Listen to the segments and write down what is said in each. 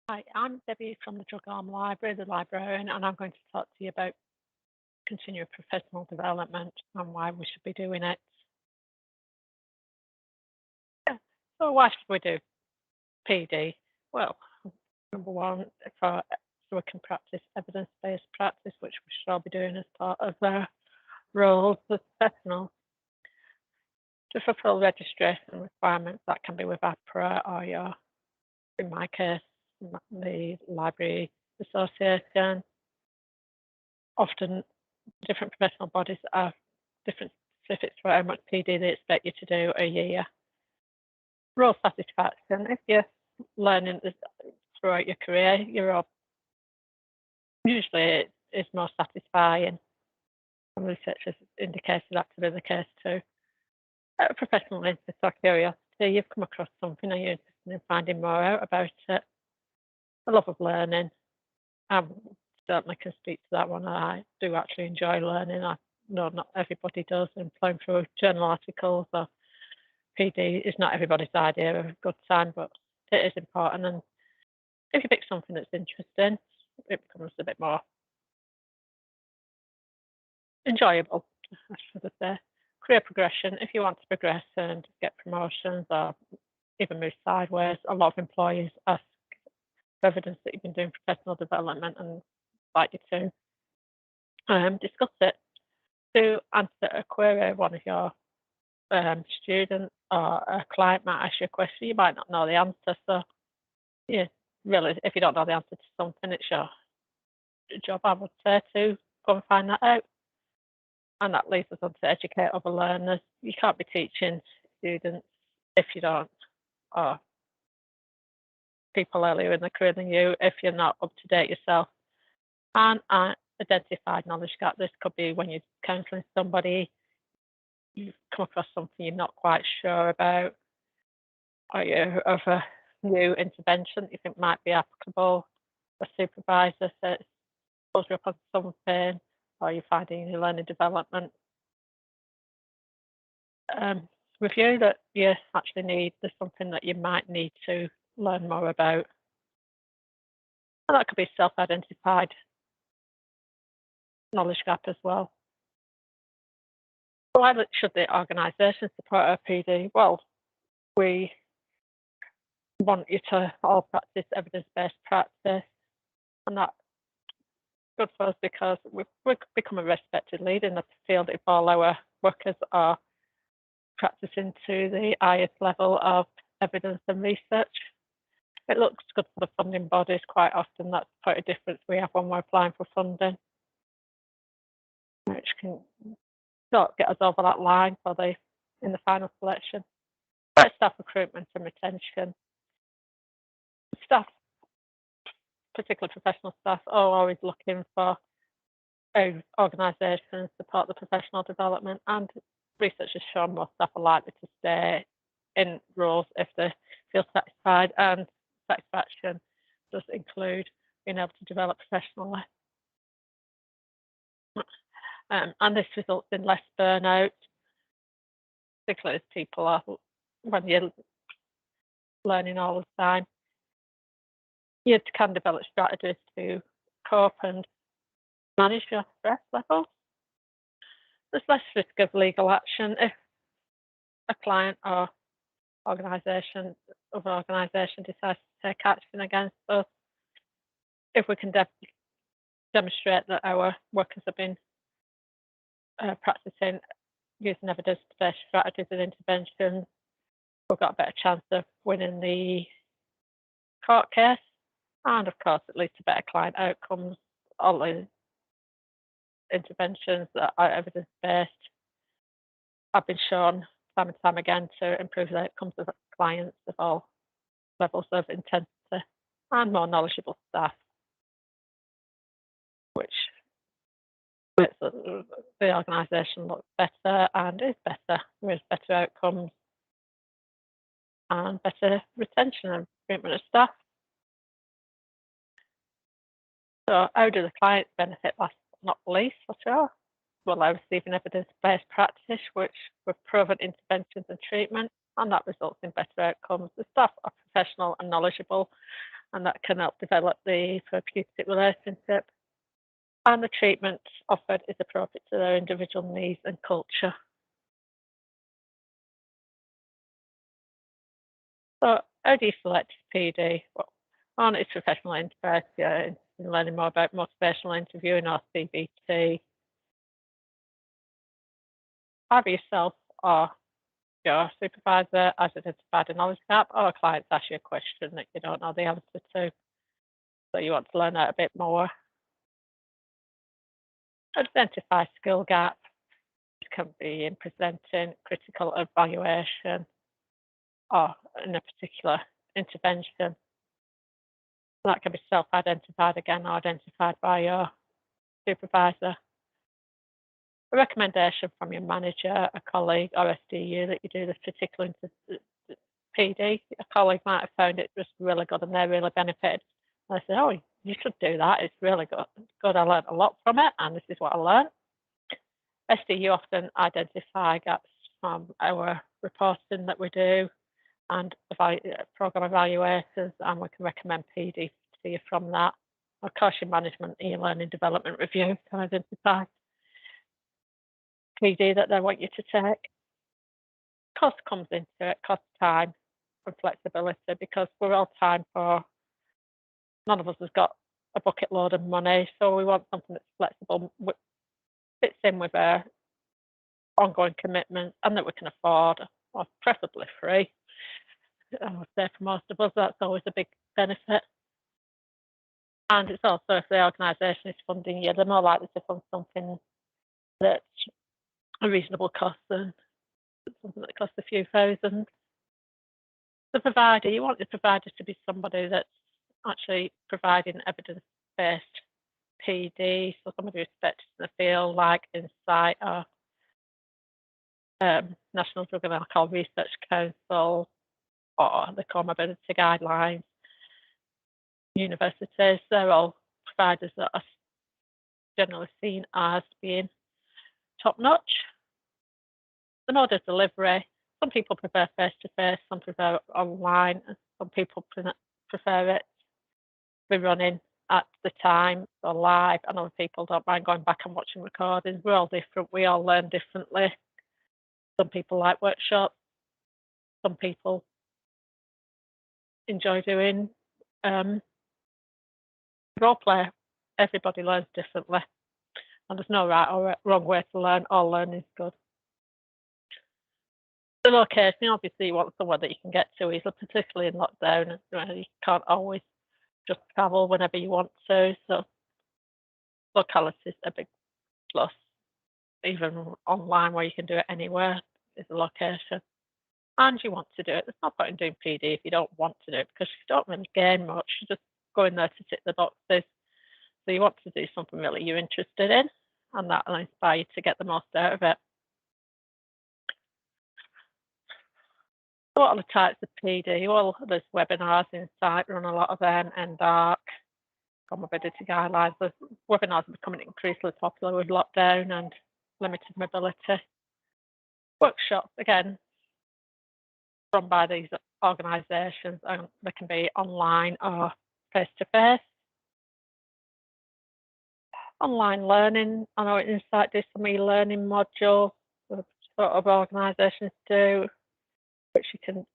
Hi, I'm Debbie from the Drug Arm Library, the librarian, and I'm going to talk to you about continuing professional development and why we should be doing it. Yeah. So why should we do PD? Well, number one, so we can practice evidence-based practice, which we should all be doing as part of our roles as professionals. To fulfil registration requirements, that can be with APRA or in my case, the Library Association. Often different professional bodies have different specifics for how much PD they expect you to do a year. Role satisfaction, if you're learning this throughout your career, usually it's more satisfying. And research has indicated that to be the case too. Professional interest or curiosity, you've come across something and you're interested in finding more out about it. A love of learning. I certainly can speak to that one. I do actually enjoy learning. I know not everybody does, and playing through journal articles or PD is not everybody's idea of a good time, but it is important. And if you pick something that's interesting, it becomes a bit more enjoyable, I should say. Career progression, if you want to progress and get promotions or even move sideways, a lot of employees ask for evidence that you've been doing professional development and like you to discuss it. To answer a query, one of your students or a client might ask you a question, you might not know the answer. So, yeah, really, if you don't know the answer to something, it's your job, I would say, to go and find that out. And that leads us on to educate other learners. You can't be teaching students if you don't, or people earlier in the career than you, if you're not up to date yourself. And identified knowledge gap. This could be when you're counselling somebody, you've come across something you're not quite sure about, or you have a new intervention that you think might be applicable. A supervisor says, pulls you up on something, or you're finding your learning development review that you actually need. There's something that you might need to learn more about. And that could be self-identified knowledge gap as well. Why should the organisation support our PD? Well, we want you to all practice evidence-based practice, and that's good for us because we've become a respected leader in the field if all our workers are practicing to the highest level of evidence and research. It looks good for the funding bodies. Quite often that's quite a difference we have when we're applying for funding, which can sort of get us over that line in the final selection. Right, staff recruitment and retention. Staff, particularly professional staff, are always looking for organisations support the professional development, and research has shown more staff are likely to stay in roles if they feel satisfied, and satisfaction does include being able to develop professionally. And this results in less burnout, particularly as people are, when you're learning all the time. You can develop strategies to cope and manage your stress levels. There's less risk of legal action if a client or other organisation decides to take action against us. If we can demonstrate that our workers have been practicing using evidence-based strategies and interventions, we've got a better chance of winning the court case. And of course, it leads to better client outcomes. All the interventions that are evidence-based have been shown time and time again to improve the outcomes of clients of all levels of intensity and more knowledgeable staff, which makes the organisation look better and is better with better outcomes and better retention and recruitment of staff. So how do the clients benefit last but not least for sure? Well, they're receiving evidence-based practice, which with proven interventions and treatment, and that results in better outcomes. The staff are professional and knowledgeable, and that can help develop the therapeutic relationship. And the treatment offered is appropriate to their individual needs and culture. So, how do you select PD? Well, one is professional interest, yeah, in learning more about motivational interviewing or CBT. Either yourself or your supervisor has identified a knowledge gap, or a client's asked you a question that you don't know the answer to, so you want to learn out a bit more. Identify skill gap. It can be in presenting, critical evaluation, or in a particular intervention. That can be self-identified again or identified by your supervisor. A recommendation from your manager, a colleague, or SDU that you do this particular PD. A colleague might have found it just really good and they really benefited. And I said, oh, you should do that. It's really good. I learned a lot from it, and this is what I learned. SDU often identify gaps from our reporting that we do and program evaluators, and we can recommend PD to you from that. Of course, your management e-learning development review can identify PD that they want you to take. Cost comes into it, cost, time, and flexibility, because we're all time poor. None of us has got a bucket load of money, so we want something that's flexible, fits in with our ongoing commitments, and that we can afford, or preferably free. I would say for most of us, that's always a big benefit. And it's also, if the organisation is funding you, they're more likely to fund something that's a reasonable cost than something that costs a few thousand. The provider, you want the provider to be somebody that's actually providing evidence-based PD, so somebody who's respected in the field, like Insight or National Drug and Alcohol Research Council or the Comorbidity Guidelines. Universities, they're all providers that are generally seen as being top-notch. The mode of delivery, some people prefer face-to-face, some prefer online, and some people prefer it to be running at the time or live, and other people don't mind going back and watching recordings. We're all different. We all learn differently. Some people like workshops. Some people enjoy doing role play. Everybody learns differently, and there's no right or wrong way to learn. All learning is good. The location, obviously, you want somewhere that you can get to easily, particularly in lockdown. You can't always just travel whenever you want to, so locality is a big plus. Even online, where you can do it anywhere, is the location. And you want to do it. There's no point in doing PD if you don't want to do it, because you don't really gain much. You're just going there to tick the boxes. So you want to do something really you're interested in, and that will inspire you to get the most out of it. So what are the types of PD? Well, there's webinars, Insight, run a lot of them, NDARC, Comorbidity Guidelines. The webinars are becoming increasingly popular with lockdown and limited mobility. Workshops, again, run by these organisations, and they can be online or face-to-face. Online learning, I know Insight do some e-learning modules, sort of organisations do, which you can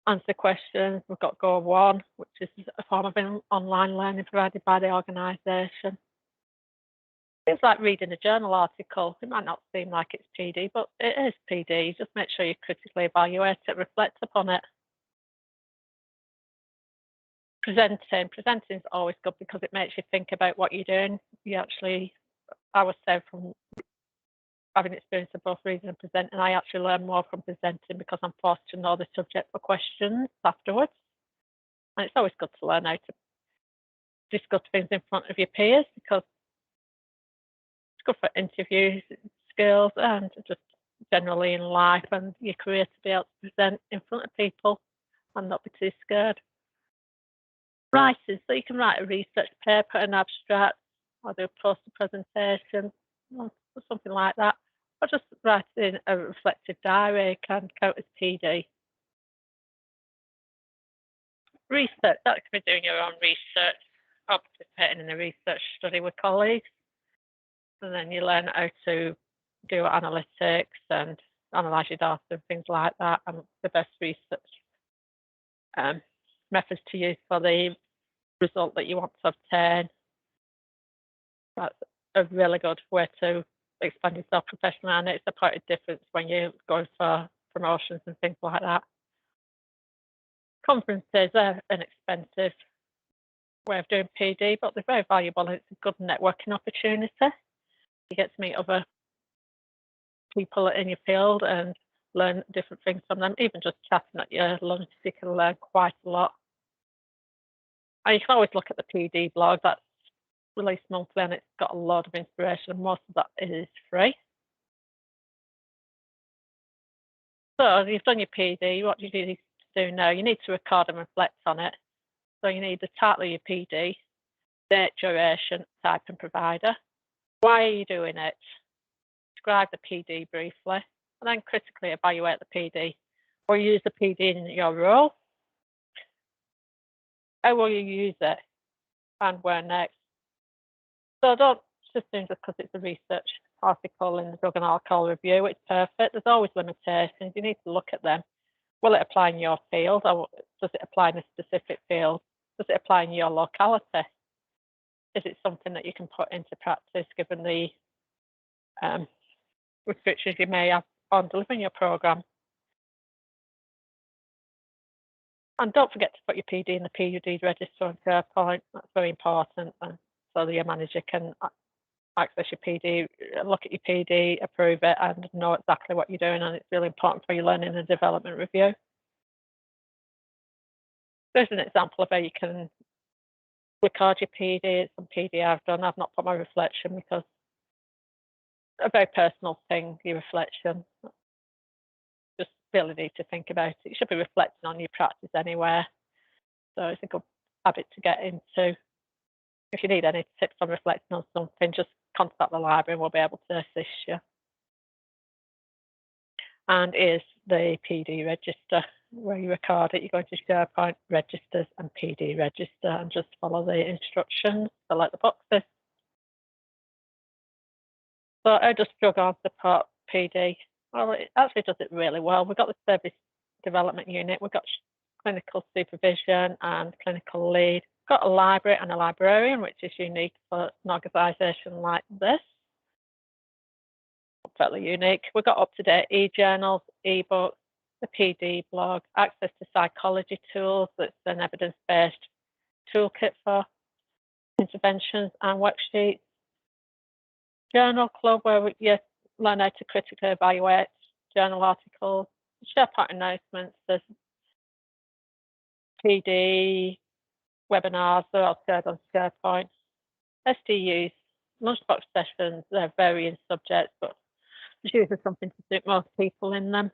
answer questions. We've got Go One, which is a form of online learning provided by the organisation. Things like reading a journal article, it might not seem like it's PD, but it is PD. Just make sure you critically evaluate it, reflect upon it. Presenting is always good because it makes you think about what you're doing. I would say, from having experience of both reading and presenting, I actually learn more from presenting because I'm forced to know the subject for questions afterwards. And it's always good to learn how to discuss things in front of your peers, because it's good for interview skills and just generally in life and your career, to be able to present in front of people and not be too scared. Writing, so you can write a research paper, an abstract, or do a poster presentation, or something like that. Or just writing a reflective diary can count as PD. research, that could be doing your own research or participating in a research study with colleagues. And then you learn how to do analytics and analyze your data and things like that, and the best research methods to use for the result that you want to obtain. That's a really good way to expand yourself professionally, and it's quite a difference when you're going for promotions and things like that. Conferences are an expensive way of doing PD, but they're very valuable, and it's a good networking opportunity. You get to meet other people in your field and learn different things from them. Even just chatting at your lunch, you can learn quite a lot. And you can always look at the PD blog that's released monthly, and it's got a lot of inspiration, and most of that is free. So you've done your PD. What do you need to do now? You need to record and reflect on it. So you need the title of your PD, date, duration, type, and provider. Why are you doing it? Describe the PD briefly, and then critically evaluate the PD. Or use the PD in your role. How will you use it? And where next? So don't just assume just because it's a research article in the Drug and Alcohol Review, it's perfect. There's always limitations. You need to look at them. Will it apply in your field, or does it apply in a specific field? Does it apply in your locality? Is it something that you can put into practice given the restrictions you may have on delivering your programme? And don't forget to put your PD in the PUD register on SharePoint. That's very important, and so that your manager can access your PD, look at your PD, approve it, and know exactly what you're doing. And it's really important for your learning and development review. There's an example of how you can record your PD. It's some PD I've done. I've not put my reflection because it's a very personal thing, your reflection. Just really need to think about it. You should be reflecting on your practice anywhere. So it's a good habit to get into. If you need any tips on reflecting on something, just contact the library and we'll be able to assist you. And here's the PD register where you record it. You go into SharePoint, registers, and PD register, and just follow the instructions, select the boxes. So I just drug on support PD. Well, it actually does it really well. We've got the service development unit, we've got clinical supervision and clinical lead. We've got a library and a librarian, which is unique for an organisation like this. Fairly unique. We've got up-to-date e-journals, e-books, the PD blog, access to psychology tools. That's an evidence-based toolkit for interventions and worksheets. Journal club, where you learn how to critically evaluate journal articles. SharePoint announcements. There's PD webinars. They're all shared on SharePoint. SDUs, lunchbox sessions. They're varying subjects, but there's usually something to suit most people in them.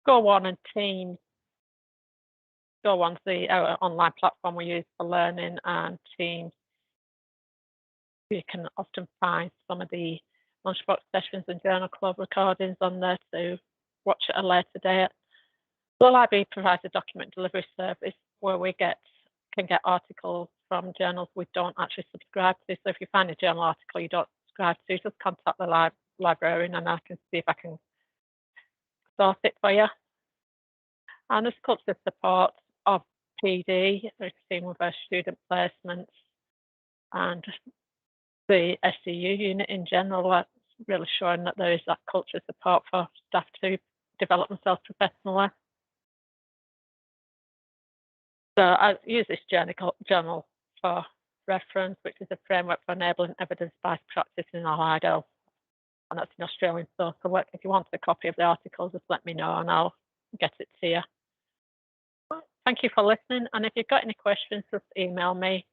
Go On and Teams. Go On's the online platform we use for learning, and Teams. You can often find some of the lunchbox sessions and journal club recordings on there to watch at a later date. The library provides a document delivery service where we can get articles from journals we don't actually subscribe to. So if you find a journal article you don't subscribe to, just contact the librarian and I can see if I can source it for you. And there's culture support of PD, we've seen with our student placements and the SCU unit in general. That's really showing that there is that culture support for staff to develop themselves professionally. So I use this journal for reference, which is a framework for enabling evidence-based practice in allied health. And that's an Australian social work. If you want a copy of the article, just let me know and I'll get it to you. Thank you for listening. And if you've got any questions, just email me.